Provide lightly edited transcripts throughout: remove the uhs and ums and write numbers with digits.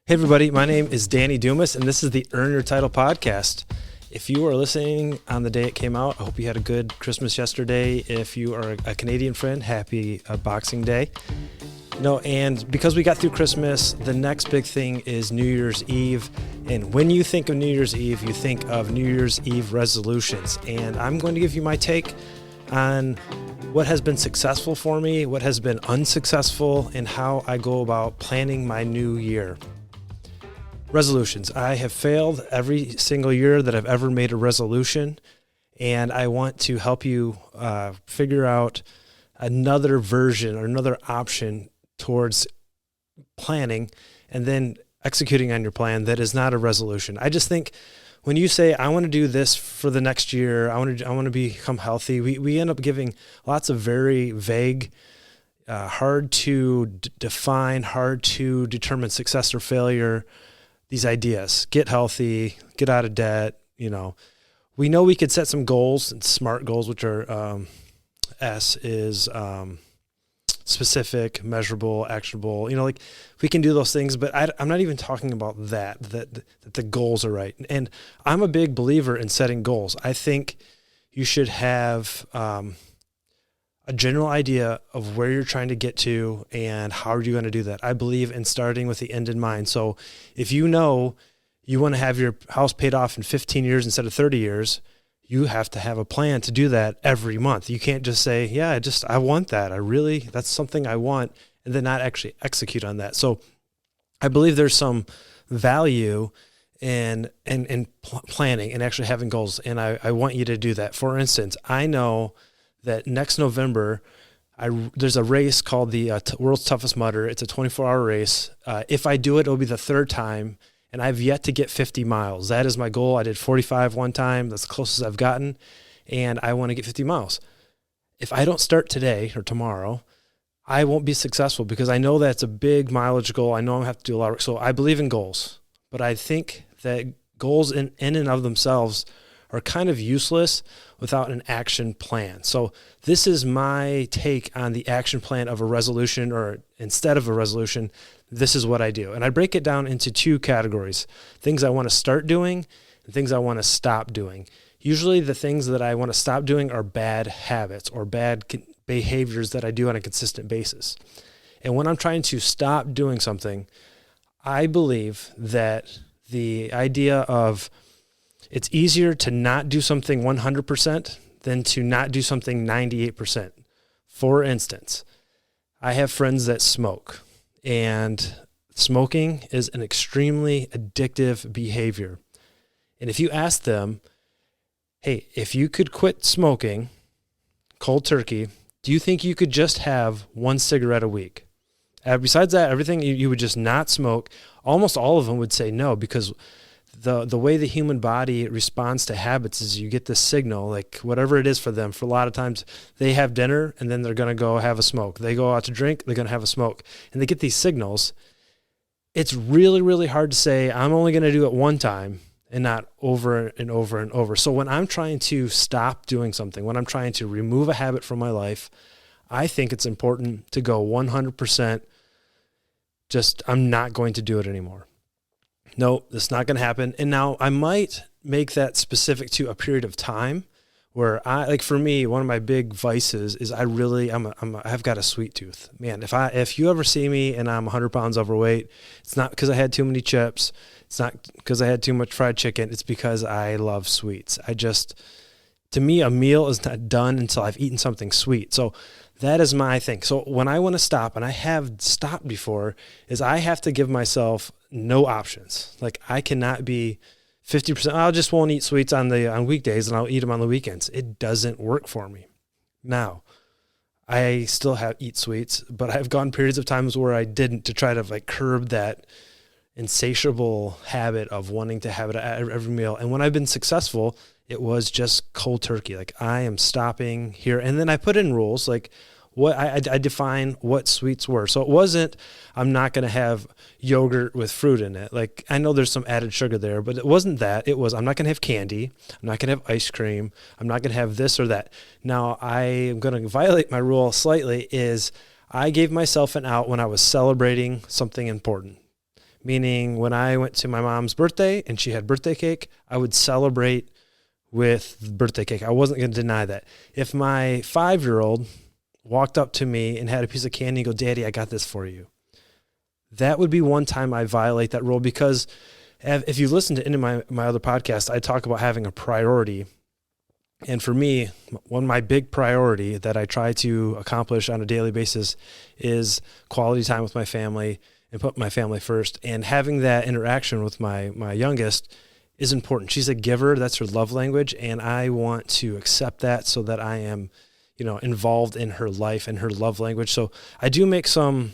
Hey everybody, my name is Danny Dumas, and this is the Earn Your Title podcast. If you are listening on the day it came out, I hope you had a good Christmas yesterday. If you are a Canadian friend, happy Boxing Day. And because we got through Christmas, the next big thing is New Year's Eve. And when you think of New Year's Eve, you think of New Year's Eve resolutions. And I'm going to give you my take on what has been successful for me, what has been unsuccessful, and how I go about planning my new year. Resolutions. I have failed every single year that I've ever made a resolution, and I want to help you figure out another version or another option towards planning and then executing on your plan that is not a resolution. I just think when you say, I want to do this for the next year, I want to become healthy, we end up giving lots of very vague, hard to define, hard to determine success or failure, these ideas. Get healthy, get out of debt. We know we could set some goals, and SMART goals, which are S is specific, measurable, actionable. We can do those things, but I'm not even talking about that the goals are right. And I'm a big believer in setting goals. I think you should have a general idea of where you're trying to get to and how are you going to do that. I believe in starting with the end in mind. So if you know you want to have your house paid off in 15 years instead of 30 years, you have to have a plan to do that every month. You can't just say, yeah, I want that. That's something I want, and then not actually execute on that. So I believe there's some value in planning and actually having goals. And I want you to do that. For instance, I know that next November, there's a race called the World's Toughest Mudder. It's a 24-hour race. If I do it, it'll be the third time, and I've yet to get 50 miles. That is my goal. I did 45 one time. That's the closest I've gotten, and I want to get 50 miles. If I don't start today or tomorrow, I won't be successful because I know that's a big mileage goal. I know I have to do a lot of work. So I believe in goals, but I think that goals in and of themselves are kind of useless without an action plan. So this is my take on the action plan of a resolution, or instead of a resolution, this is what I do. And I break it down into two categories: things I want to start doing and things I want to stop doing. Usually the things that I want to stop doing are bad habits or bad behaviors that I do on a consistent basis. And when I'm trying to stop doing something, I believe that the idea of it's easier to not do something 100% than to not do something 98%. For instance, I have friends that smoke, and smoking is an extremely addictive behavior. And if you ask them, hey, if you could quit smoking cold turkey, do you think you could just have one cigarette a week? Besides that, everything you would just not smoke. Almost all of them would say no, because the way the human body responds to habits is you get this signal, like whatever it is for them. For a lot of times they have dinner and then they're going to go have a smoke. They go out to drink, they're going to have a smoke, and they get these signals. It's really, really hard to say, I'm only going to do it one time and not over and over and over. So when I'm trying to stop doing something, when I'm trying to remove a habit from my life, I think it's important to go 100%. I'm not going to do it anymore. No, that's not going to happen. And now I might make that specific to a period of time where for me, one of my big vices is I've got a sweet tooth, man. If you ever see me and I'm 100 pounds overweight, it's not because I had too many chips. It's not because I had too much fried chicken. It's because I love sweets. To me, a meal is not done until I've eaten something sweet. So that is my thing. So when I want to stop, and I have stopped before, is I have to give myself no options. Like I cannot be 50%. I just won't eat sweets on weekdays, and I'll eat them on the weekends. It doesn't work for me. Now, I still eat sweets, but I've gone periods of times where I didn't, to try to curb that insatiable habit of wanting to have it at every meal. And when I've been successful, it was just cold turkey. Like I am stopping here. And then I put in rules, like what I define what sweets were. So it wasn't, I'm not going to have yogurt with fruit in it. Like I know there's some added sugar there, but it wasn't that. It was, I'm not going to have candy. I'm not going to have ice cream. I'm not going to have this or that. Now I am going to violate my rule slightly, is I gave myself an out when I was celebrating something important. meaning when I went to my mom's birthday and she had birthday cake, I would celebrate with birthday cake. I wasn't going to deny that. If my 5-year-old walked up to me and had a piece of candy and go, Daddy, I got this for you, that would be one time I violate that rule, because if you listen to any of my other podcasts, I talk about having a priority. And for me, one of my big priority that I try to accomplish on a daily basis is quality time with my family and put my family first. And having that interaction with my youngest is important. She's a giver. That's her love language. And I want to accept that so that I am, involved in her life and her love language. So I do make some,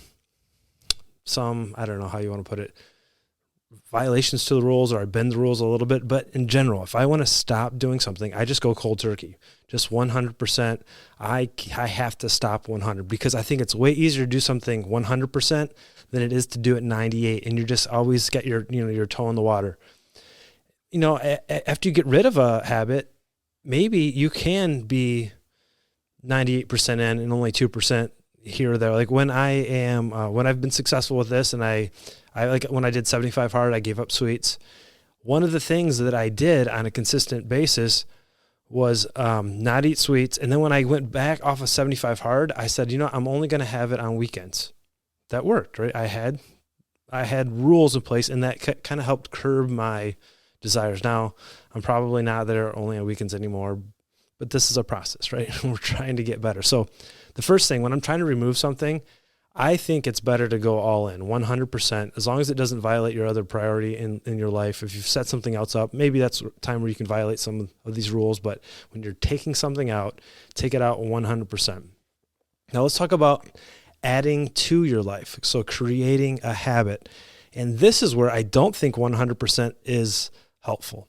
I don't know how you want to put it, violations to the rules, or I bend the rules a little bit. But in general, if I want to stop doing something, I just go cold turkey, just 100%. I have to stop 100, because I think it's way easier to do something 100% than it is to do it 98. And you just always get your toe in the water. After you get rid of a habit, maybe you can be 98% in and only 2% here or there. Like when when I've been successful with this, and I like when I did 75 hard, I gave up sweets. One of the things that I did on a consistent basis was not eat sweets. And then when I went back off of 75 hard, I said, I'm only going to have it on weekends. That worked, right? I had rules in place, and that kind of helped curb my desires. Now, I'm probably not there only on weekends anymore, but this is a process, right? We're trying to get better. So the first thing, when I'm trying to remove something, I think it's better to go all in, 100%, as long as it doesn't violate your other priority in your life. If you've set something else up, maybe that's a time where you can violate some of these rules, but when you're taking something out, take it out 100%. Now let's talk about adding to your life. So creating a habit. And this is where I don't think 100% is helpful.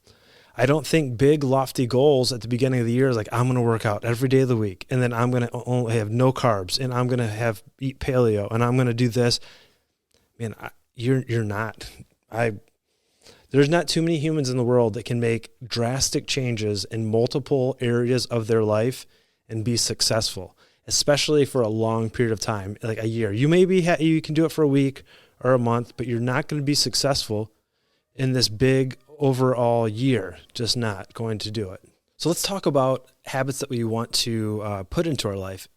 I don't think big, lofty goals at the beginning of the year is like, I'm going to work out every day of the week, and then I'm going to only have no carbs, and I'm going to eat paleo, and I'm going to do this. Man, you're not. There's not too many humans in the world that can make drastic changes in multiple areas of their life and be successful, especially for a long period of time, like a year. You you can do it for a week or a month, but you're not going to be successful in this big overall year, just not going to do it. So let's talk about habits that we want to put into our life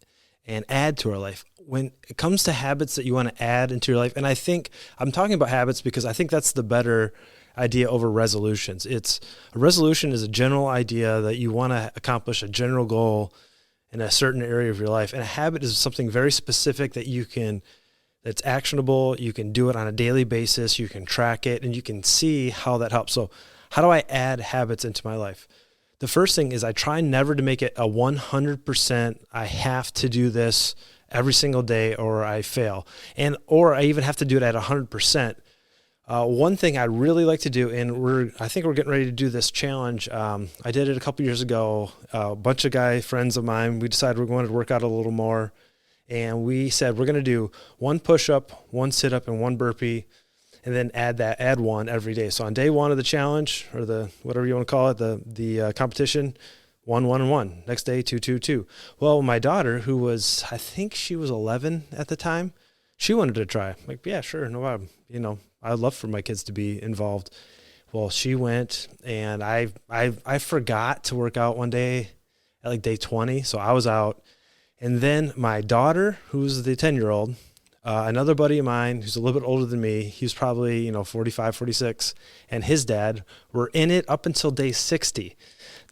and add to our life. When it comes to habits that you want to add into your life, and I think I'm talking about habits because I think that's the better idea over resolutions. A resolution is a general idea that you want to accomplish a general goal in a certain area of your life. And a habit is something very specific that's actionable. You can do it on a daily basis. You can track it, and you can see how that helps. So how do I add habits into my life? The first thing is I try never to make it a 100%, I have to do this every single day or I fail. Or I even have to do it at 100%. One thing I really like to do, and I think we're getting ready to do this challenge. I did it a couple years ago. A bunch of friends of mine, we decided we're going to work out a little more. And we said we're going to do 1 push-up, 1 sit-up, and 1 burpee, and then add 1 every day. So on day 1 of the challenge, or the whatever you want to call it, the competition, 1, 1, and 1. Next day, 2, 2, 2. Well, my daughter, who was, I think she was 11 at the time, she wanted to try. I'm like, yeah, sure, no problem. I'd love for my kids to be involved. Well, she went, and I forgot to work out one day at like day 20, so I was out. And then my daughter, who's the 10-year-old, another buddy of mine who's a little bit older than me, he was probably 45, 46, and his dad were in it up until day 60.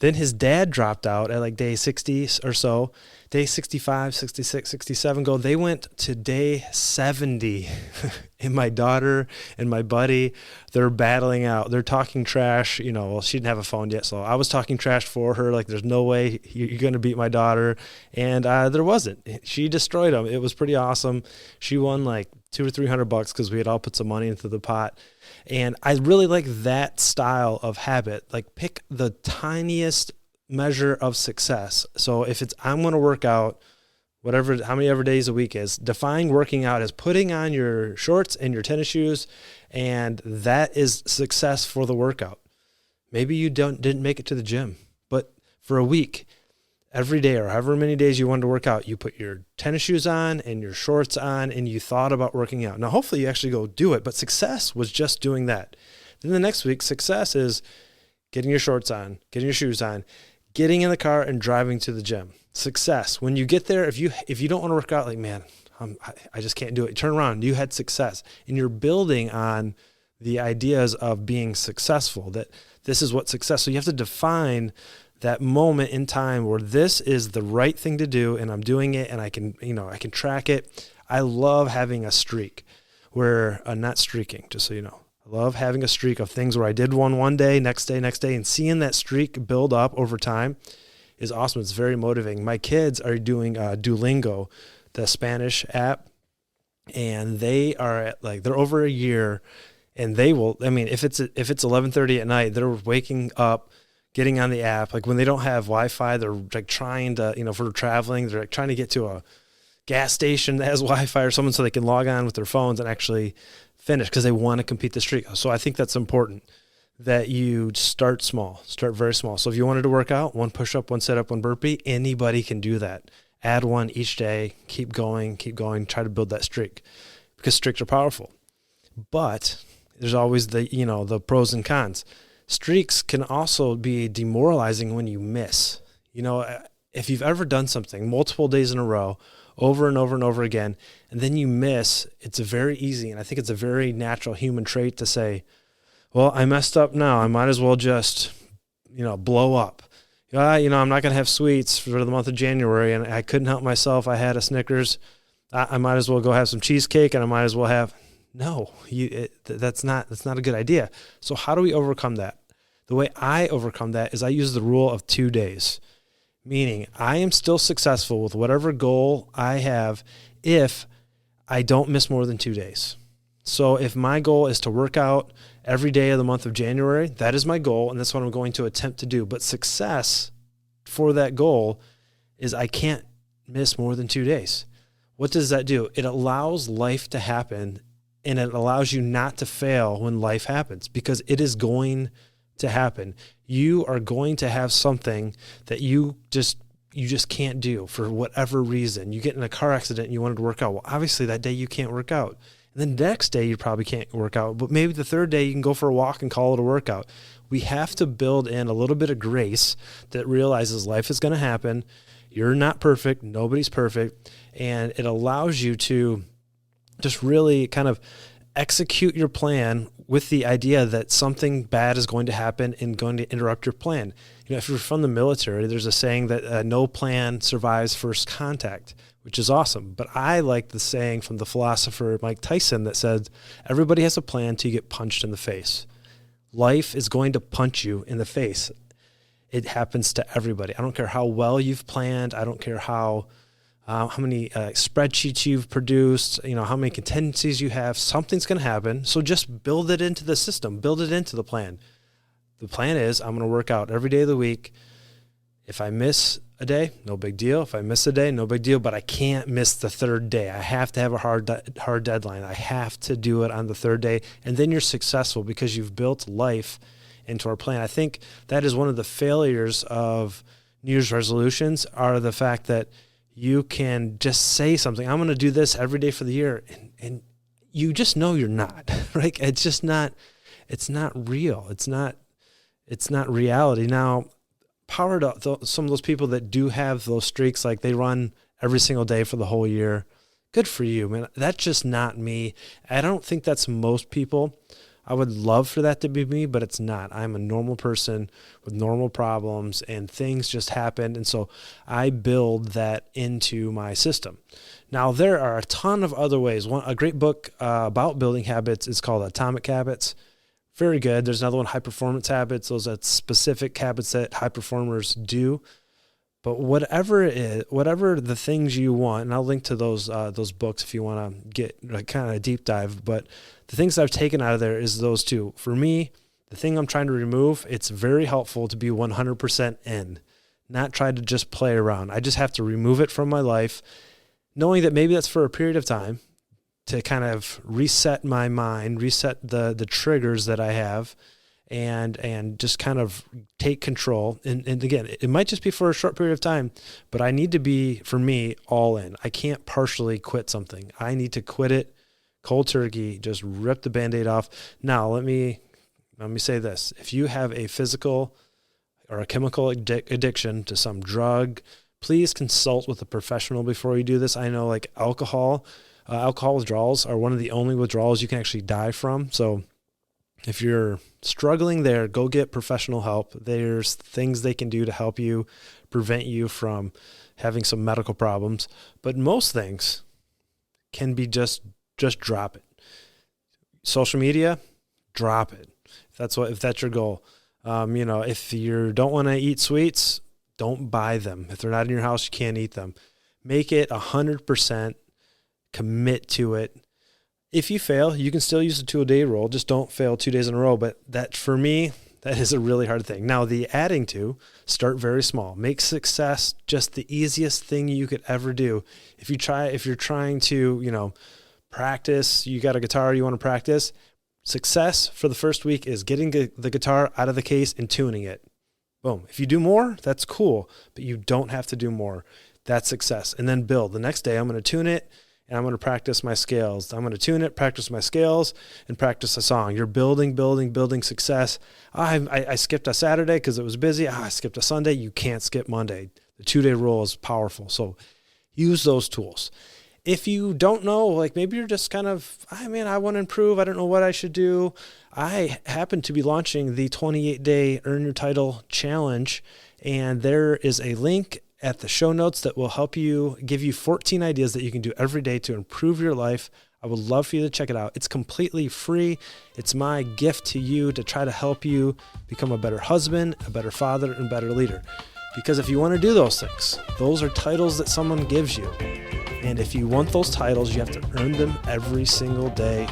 Then his dad dropped out at like day 60 or so. Day 65, 66, 67 they went to day 70. And my daughter and my buddy, they're battling out. They're talking trash. Well, she didn't have a phone yet, so I was talking trash for her. Like, there's no way you're going to beat my daughter. And there wasn't. She destroyed them. It was pretty awesome. She won like $200 or $300 because we had all put some money into the pot. And I really like that style of habit. Like, pick the tiniest measure of success. So if I'm going to work out how many ever days a week is, define working out as putting on your shorts and your tennis shoes, and that is success for the workout. Maybe you didn't make it to the gym, but for a week, every day or however many days you wanted to work out, you put your tennis shoes on and your shorts on and you thought about working out. Now, hopefully you actually go do it, but success was just doing that. Then the next week, success is getting your shorts on, getting your shoes on, getting in the car and driving to the gym. Success. When you get there, if you don't want to work out, like, man, I just can't do it. Turn around. You had success. And you're building on the ideas of being successful, that this is what success. So you have to define that moment in time where this is the right thing to do and I'm doing it and I can track it. I love having a streak where not streaking, just so you know. I love having a streak of things where I did one day, next day, and seeing that streak build up over time is awesome. It's very motivating. My kids are doing Duolingo, the Spanish app, and they're over a year, and they will, if it's 11:30 at night, they're waking up, getting on the app. Like when they don't have Wi-Fi, they're like trying to, if we're traveling, they're like trying to get to a gas station that has Wi-Fi or someone so they can log on with their phones and actually finish because they want to compete the streak. So I think that's important that you start small, start very small. So if you wanted to work out, 1 push-up, 1 sit-up, 1 burpee, anybody can do that. Add 1 each day, keep going, try to build that streak because streaks are powerful. But there's always the pros and cons. Streaks can also be demoralizing when you miss. If you've ever done something multiple days in a row, over and over and over again, and then you miss, it's very easy, and I think it's a very natural human trait to say, well, I messed up now. I might as well just, blow up. I'm not going to have sweets for the month of January, and I couldn't help myself. I had a Snickers. I might as well go have some cheesecake, and I might as well have. No, that's not a good idea. So how do we overcome that? The way I overcome that is I use the rule of 2 days, meaning I am still successful with whatever goal I have if I don't miss more than 2 days. So if my goal is to work out every day of the month of January, that is my goal, and that's what I'm going to attempt to do. But success for that goal is I can't miss more than 2 days. What does that do? It allows life to happen, and it allows you not to fail when life happens, because it is going to happen. You are going to have something that you just can't do for whatever reason. You get in a car accident and you wanted to work out. Well, obviously that day you can't work out. And then the next day you probably can't work out, but maybe the third day you can go for a walk and call it a workout. We have to build in a little bit of grace that realizes life is going to happen. You're not perfect. Nobody's perfect. And it allows you to just really kind of execute your plan with the idea that something bad is going to happen and going to interrupt your plan. If you're from the military, there's a saying that no plan survives first contact, which is awesome. But I like the saying from the philosopher Mike Tyson that said, everybody has a plan till you get punched in the face. Life is going to punch you in the face. It happens to everybody. I don't care how well you've planned. I don't care how many spreadsheets you've produced, how many contingencies you have. Something's going to happen. So just build it into the system, build it into the plan. The plan is I'm going to work out every day of the week. If I miss a day, no big deal. If I miss a day, no big deal, but I can't miss the third day. I have to have a hard deadline. I have to do it on the third day. And then you're successful because you've built life into our plan. I think that is one of the failures of New Year's resolutions, are the fact that you can just say something, I'm going to do this every day for the year, and you just know you're not, right? It's just not, it's not real. It's not reality. Now, power to some of those people that do have those streaks, like they run every single day for the whole year. Good for you, man. That's just not me. I don't think that's most people. I would love for that to be me, but it's not. I'm a normal person with normal problems, and things just happen. And so I build that into my system. Now, there are a ton of other ways. A great book about building habits is called Atomic Habits. Very good. There's another one, High Performance Habits. Those are specific habits that high performers do. But whatever it is, whatever the things you want, and I'll link to those books if you want to get kind of a deep dive. But the things I've taken out of there is those two. For me, the thing I'm trying to remove, it's very helpful to be 100% in, not try to just play around. I just have to remove it from my life, knowing that maybe that's for a period of time to kind of reset my mind, reset the triggers that I have, and just kind of take control. And again, it might just be for a short period of time, but I need to be, for me, all in. I can't partially quit something. I need to quit it cold turkey, just rip the Band-Aid off. Now, let me say this. If you have a physical or a chemical addiction to some drug, please consult with a professional before you do this. I know like alcohol withdrawals are one of the only withdrawals you can actually die from. So if you're struggling there, go get professional help. There's things they can do to help you, prevent you from having some medical problems. But most things can be just drop it. Social media, drop it. If that's your goal. If you don't want to eat sweets, don't buy them. If they're not in your house, you can't eat them. Make it 100%. Commit to it. If you fail, you can still use the 2-a-day rule. Just don't fail 2 days in a row. But that, for me, that is a really hard thing. Now, the adding to, start very small. Make success just the easiest thing you could ever do. If you're trying to, practice, you got a guitar you want to practice, success for the first week is getting the guitar out of the case and tuning it. Boom. If you do more, that's cool, but you don't have to do more. That's success. And then build. The next day, I'm going to tune it, and I'm going to practice my scales. I'm going to tune it, practice my scales, and practice a song. You're building success. I skipped a Saturday because it was busy. I skipped a Sunday. You can't skip Monday. The 2-day rule is powerful. So use those tools. If you don't know, like maybe you're just kind of, I want to improve. I don't know what I should do. I happen to be launching the 28-day Earn Your Title Challenge, and there is a link at the show notes that will help you, give you 14 ideas that you can do every day to improve your life. I would love for you to check it out. It's completely free. It's my gift to you to try to help you become a better husband, a better father, and better leader. Because if you want to do those things, those are titles that someone gives you. And if you want those titles, you have to earn them every single day.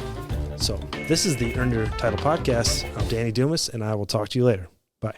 So this is the Earn Your Title Podcast. I'm Danny Dumas, and I will talk to you later. Bye.